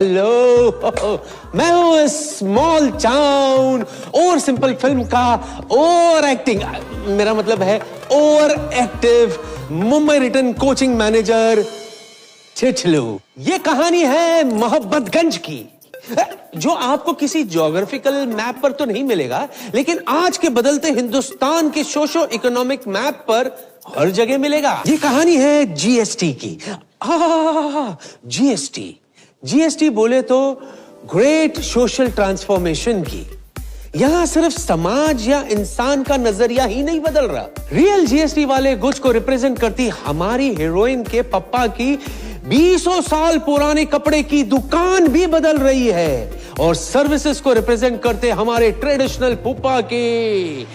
Hello, मैं हूँ small town और सिंपल फिल्म का और एक्टिंग, मेरा मतलब है और active Mumbai return coaching manager Chichlu. ये कहानी है मोहब्बतगंज की, जो आपको किसी ज्योग्राफिकल मैप पर तो नहीं मिलेगा, लेकिन आज के बदलते हिंदुस्तान के सोशो इकोनॉमिक मैप पर हर जगह मिलेगा। ये कहानी है जीएसटी की। जीएसटी बोले तो ग्रेट सोशल ट्रांसफॉर्मेशन की। यहां सिर्फ समाज या इंसान का नजरिया ही नहीं बदल रहा, रियल जीएसटी वाले गुड्स को रिप्रेजेंट करती हमारी हीरोइन के पप्पा की 200 साल पुराने कपड़े की दुकान भी बदल रही है, और सर्विसेज को रिप्रेजेंट करते हमारे ट्रेडिशनल पुप्पा की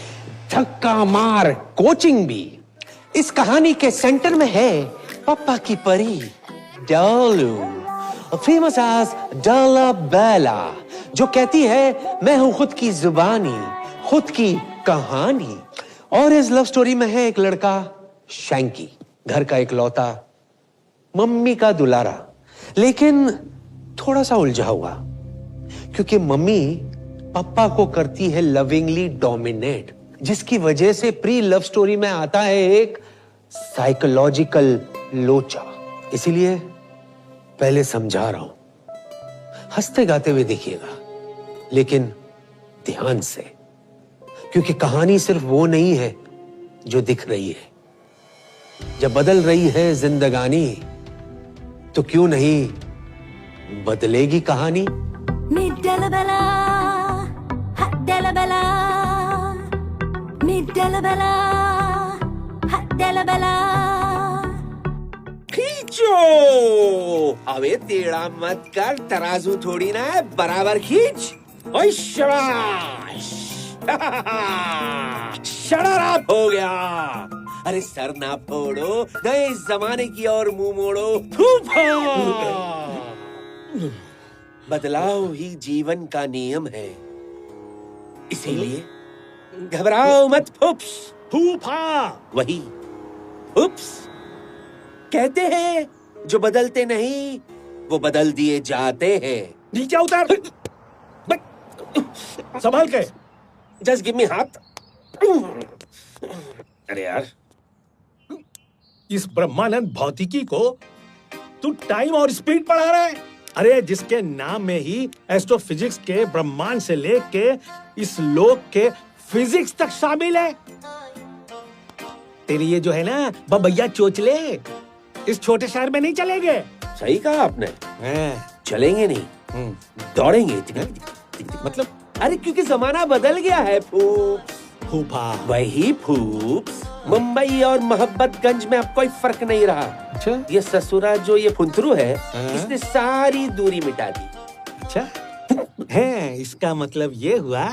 धक्का मार कोचिंग भी। इस कहानी के सेंटर में है पप्पा की परी डालू, फेमस एज डाला बेला, जो कहती है मैं हूं खुद की जुबानी, खुद की कहानी। और इस लव स्टोरी में है एक लड़का शैंकी, घर का इकलौता, मम्मी का दुलारा, लेकिन थोड़ा सा उलझा हुआ, क्योंकि मम्मी पापा को करती है लविंगली डोमिनेट, जिसकी वजह से प्री लव स्टोरी में आता है एक साइकोलॉजिकल लोचा। इसीलिए पहले समझा रहा हूं, हंसते गाते हुए देखिएगा, लेकिन ध्यान से, क्योंकि कहानी सिर्फ वो नहीं है जो दिख रही है। जब बदल रही है जिंदगानी, तो क्यों नहीं बदलेगी कहानी। खींचो, अबे टेढ़ा मत कर, तराजू थोड़ी ना है, बराबर खींच। ओए शाबाश, शराब हो गया। अरे सर ना फोड़ो, नए जमाने की ओर मुंह मोड़ो। बदलाव ही जीवन का नियम है, इसीलिए घबराओ मत फूफा। फूफा वही फूफ्स कहते हैं, जो बदलते नहीं वो बदल दिए जाते हैं। नीचे उतर, संभाल के। जस्ट गिव मी हाथ। अरे यार, इस ब्रह्मानंद भौतिकी को तू टाइम और स्पीड पढ़ा रहा है? अरे जिसके नाम में ही एस्ट्रोफिजिक्स के ब्रह्मांड से लेके इस लोक के फिजिक्स तक शामिल है। तेरी ये जो है ना बबैया चोचले इस छोटे शहर में नहीं चलेंगे। सही कहा आपने, चलेंगे नहीं, दौड़ेंगे। मतलब? अरे क्योंकि जमाना बदल गया है फूफा। वही फूफ्स, मुंबई और मोहब्बतगंज में अब कोई फर्क नहीं रहा। अच्छा? ये ससुरा जो ये फुंतरू है, इसने सारी दूरी मिटा दी। अच्छा है, इसका मतलब ये हुआ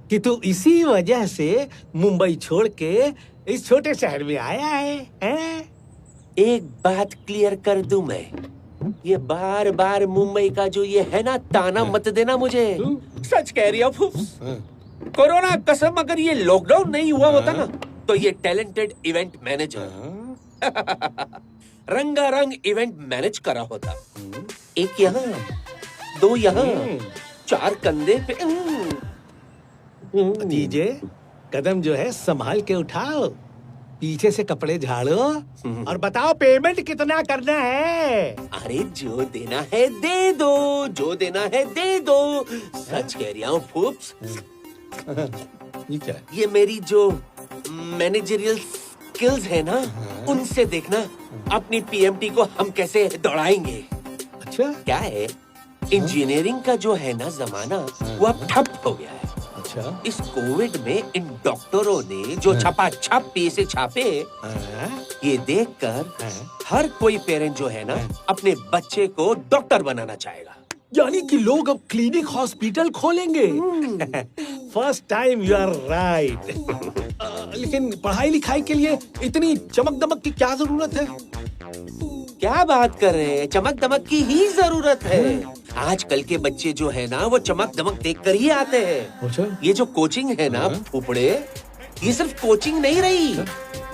कि तू इसी वजह से मुंबई छोड़ के इस छोटे शहर में आया है? एक बात क्लियर कर दूं मैं, ये बार बार मुंबई का जो ये है ना ताना मत देना मुझे। सच कह रही हो फूफ्स, कोरोना कसम अगर ये लॉकडाउन नहीं हुआ होता ना, तो ये टैलेंटेड इवेंट मैनेजर रंगारंग इवेंट मैनेज करा होता। एक यहाँ, दो यहाँ, 4 कंधे पे। भतीजे, कदम जो है संभाल के उठाओ, पीछे से कपड़े झाड़ो और बताओ पेमेंट कितना करना है। अरे जो देना है दे दो, जो देना है दे दो। सच कह रहा हूँ फूफ्स, ये मेरी जो मैनेजरियल स्किल्स है ना, उनसे देखना अपनी पीएमटी को हम कैसे दौड़ाएंगे। अच्छा? क्या है, इंजीनियरिंग का जो है ना जमाना, वो अब ठप हो गया है। अच्छा? इस कोविड में इन डॉक्टरों ने जो छपा छप पैसे छापे, ये देखकर हर कोई पेरेंट जो है ना अपने बच्चे को डॉक्टर बनाना चाहेगा। यानी कि लोग अब क्लिनिक हॉस्पिटल खोलेंगे। First time you are right. लेकिन पढ़ाई लिखाई के लिए इतनी चमक दमक की क्या जरूरत है? क्या बात कर रहे हैं, चमक दमक की ही जरूरत है। आजकल के बच्चे जो है ना वो चमक दमक देखकर ही आते हैं। अच्छा? ये जो कोचिंग है ना फुफड़े, ये सिर्फ कोचिंग नहीं रही,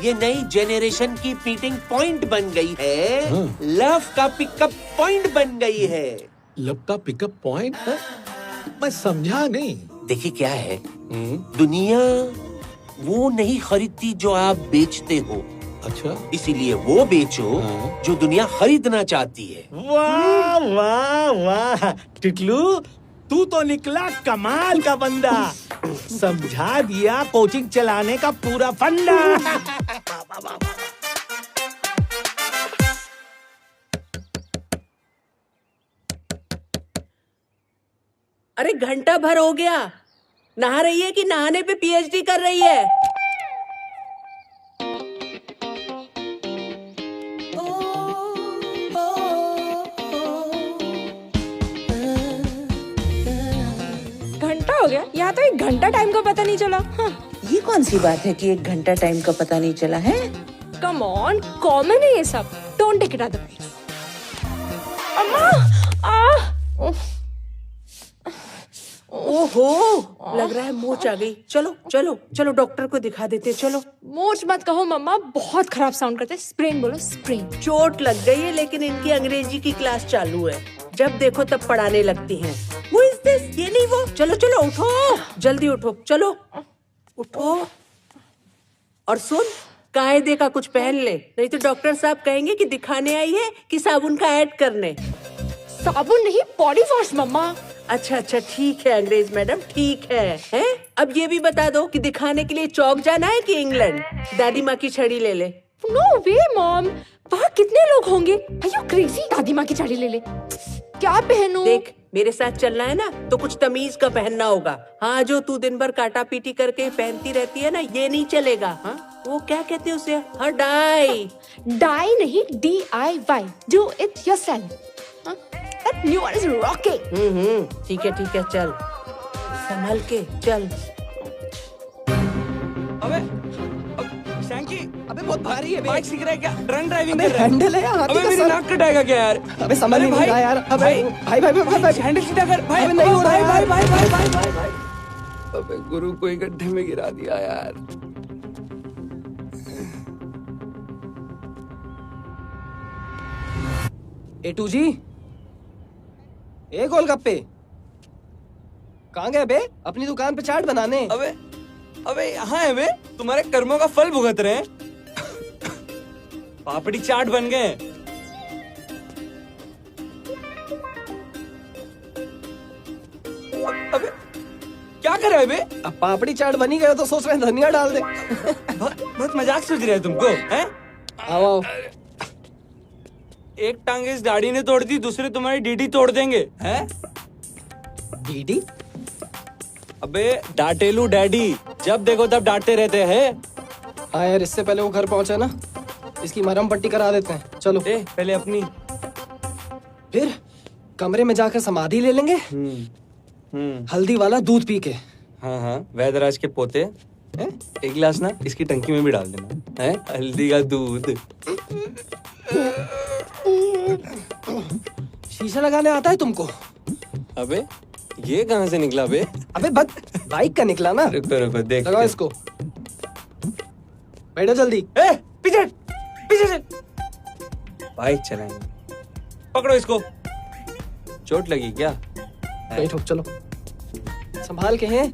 ये नई जेनरेशन की मीटिंग पॉइंट बन गई है, लव का पिकअप पॉइंट बन गई है। लब का पिकअप पॉइंट है? मैं समझा नहीं। देखिए क्या है, दुनिया वो नहीं खरीदती जो आप बेचते हो, अच्छा, इसीलिए वो बेचो जो दुनिया खरीदना चाहती है। वाह वाह वाह टिटलू, तू तो निकला कमाल का बंदा। समझा दिया कोचिंग चलाने का पूरा फंडा। अरे घंटा भर हो गया, नहा रही है कि नहाने पे पीएचडी कर रही है? घंटा हो गया, यहाँ तो 1 घंटा टाइम का पता नहीं चला। हाँ। ये कौन सी बात है कि 1 घंटा टाइम का पता नहीं चला है? कम ऑन, कॉमन है ये सब। Don't take it otherwise. अम्मा, ओहो, लग रहा है मोच आ गई। चलो चलो चलो डॉक्टर को दिखा देते, चलो। मोच मत कहो मम्मा, बहुत खराब साउंड करते हैं। स्प्रेन बोलो, स्प्रेन। चोट लग गई है, लेकिन इनकी अंग्रेजी की क्लास चालू है। जब देखो तब पढ़ाने लगती हैं। Who is this? ये नहीं वो। चलो चलो उठो, जल्दी उठो, चलो उठो। और सुन, कायदे का कुछ पहन ले, नहीं तो डॉक्टर साहब कहेंगे कि दिखाने आई है कि साबुन का ऐड करने। साबुन नहीं, बॉडी वॉश मम्मा। अच्छा अच्छा ठीक है अंग्रेज मैडम, ठीक है। हैं? अब ये भी बता दो कि दिखाने के लिए चौक जाना है कि इंग्लैंड? दादी माँ की छड़ी ले ले। नो वे मॉम, वहाँ कितने लोग होंगे? Are you crazy? दादी माँ की छड़ी ले ले। क्या पहनूं? देख, मेरे साथ चलना है ना तो कुछ तमीज का पहनना होगा। हाँ, जो तू दिन भर काटा पीटी करके पहनती रहती है ना, ये नहीं चलेगा। हाँ, वो क्या कहते हैं उसे? हाँ, डाई। डाई नहीं, DIY। Do it yourself। हाँ? That new one is rocking। ठीक है, चल संभल के चल। अबे शैंकी, अबे बहुत भारी है, बाइक सीख रहा है क्या? ड्रंक ड्राइविंग कर रहा है? हैंडल है यार, अबे मेरी नाक कटाएगा क्या यार? अबे समझ नहीं रहा यार। अबे भाई हैंडल सीधा कर भाई। अबे नहीं हो रहा है भाई। अबे गुरु को ही गड्ढे में गिरा दिया यार। A2 जी, गोलगप्पे कहाँ गए बे? अपनी दुकान पे चाट बनाने। अबे यहाँ है बे, तुम्हारे कर्मों का फल भुगत रहे हैं। पापड़ी चाट बन गए। अबे क्या कर रहे हो बे? अब पापड़ी चाट बनी गए तो सोच रहे हैं धनिया डाल दे। बहुत मजाक सोच रहे हैं तुमको, हैं? आओ। एक टांग इस दाढ़ी ने तोड़ दी, दूसरे तुम्हारी डीडी तोड़ देंगे, हैं? डीडी? अबे डांटेलू डैडी, जब देखो तब डांटते रहते हैं। हाँ यार, इससे पहले वो घर पहुंचे ना, इसकी मरहम पट्टी करा देते हैं। चलो पहले अपनी। फिर कमरे में जाकर समाधि ले लेंगे, हल्दी वाला दूध पी के। हाँ, वैदराज के पोते हैं? एक गिलास ना इसकी टंकी में भी डाल देना, है? हल्दी का दूध। शीशा लगाने आता है तुमको? अबे ये कहाँ से निकला बे? अबे बाइक का निकला ना। रुको देख लगाओ इसको, बैठो जल्दी। पीछे चल। बाइक चलाएंगे, पकड़ो इसको। चोट लगी क्या? बैठो, चलो संभाल के हैं।